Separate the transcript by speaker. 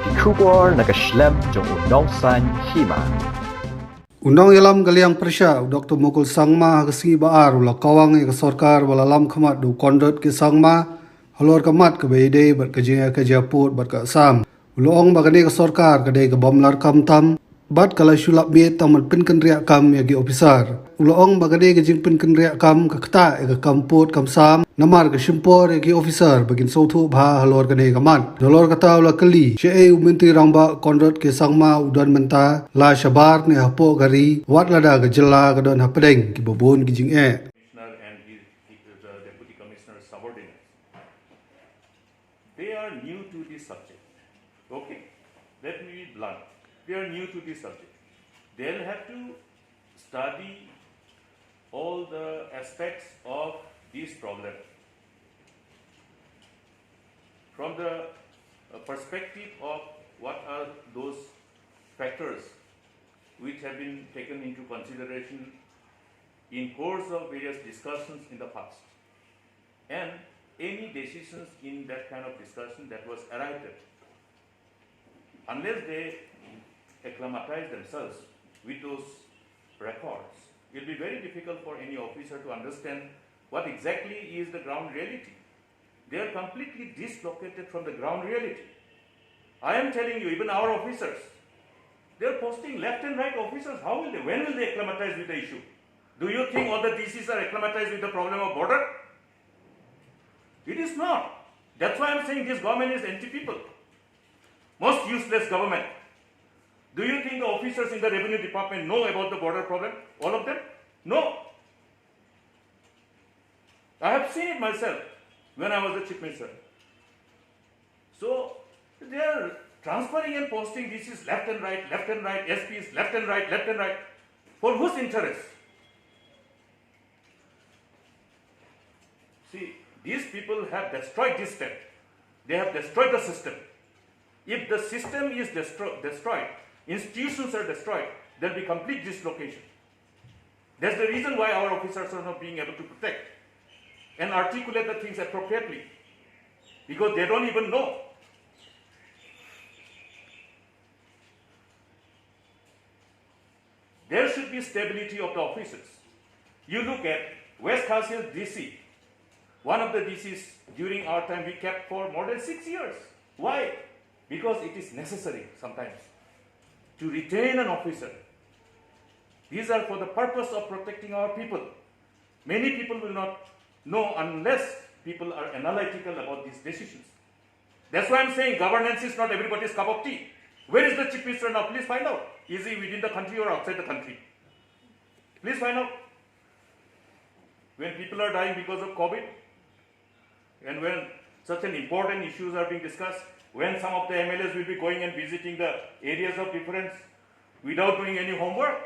Speaker 1: Kikubor nakaslem jong undong san Hima.
Speaker 2: Undang yalam galiang persya Dr. Mukul sangma kesi baar ula kawang ke sarkar wala lam khamat du Conrad ke sangma halor kamat ke beide ber ke japut ber ke sam ulong bagane ke sarkar ke de ke bomlar kam tam bat kala sulap be tamat pinkan riak kam ya gi officer ulong bagane ke jing pinkan riak kam ke kta ke kamput kam sam namar ke shimpor ya gi officer bagin sothu bha halor ke ne kamat dolor kata ula Kylli Shaei Mynta rangba Conrad ke sangma udan Mynta la Shabar ne Hapoh gari wat lada ke jela ke don hapedeng ki bobon ki jing
Speaker 3: Commissioner and the Deputy Commissioner's subordinates. They are new to this subject. Okay, let me be blunt. They are new to this subject. They'll have to study all the aspects of this problem from the perspective of what are those factors which have been taken into consideration in course of various discussions in the past, and any decisions in that kind of discussion that was arrived at. Unless they acclimatize themselves with those records, it will be very difficult for any officer to understand what exactly is the ground reality. They are completely dislocated from the ground reality. I am telling you, even our officers, they are posting left and right officers. When will they acclimatize with the issue? Do you think all the DCs are acclimatized with the problem of border? It is not. That's why I am saying this government is anti-people. Most useless government. Do you think the officers in the revenue department know about the border problem? All of them? No. I have seen it myself when I was the chief minister. So they are transferring and posting DCs left and right, SPs left and right. For whose interest? See, these people have destroyed this step. They have destroyed the system. If the system is destroyed, institutions are destroyed, there will be complete dislocation. That's the reason why our officers are not being able to protect and articulate the things appropriately, because they don't even know. There should be stability of the officers. You look at West Kharsil DC. One of the DCs during our time we kept for more than 6 years. Why? Because it is necessary sometimes to retain an officer. These are for the purpose of protecting our people. Many people will not know unless people are analytical about these decisions. That's why I'm saying governance is not everybody's cup of tea. Where is the chief minister now? Please find out. Is he within the country or outside the country? Please find out. When people are dying because of COVID, and when such an important issues are being discussed, when some of the MLAs will be going and visiting the areas of difference without doing any homework,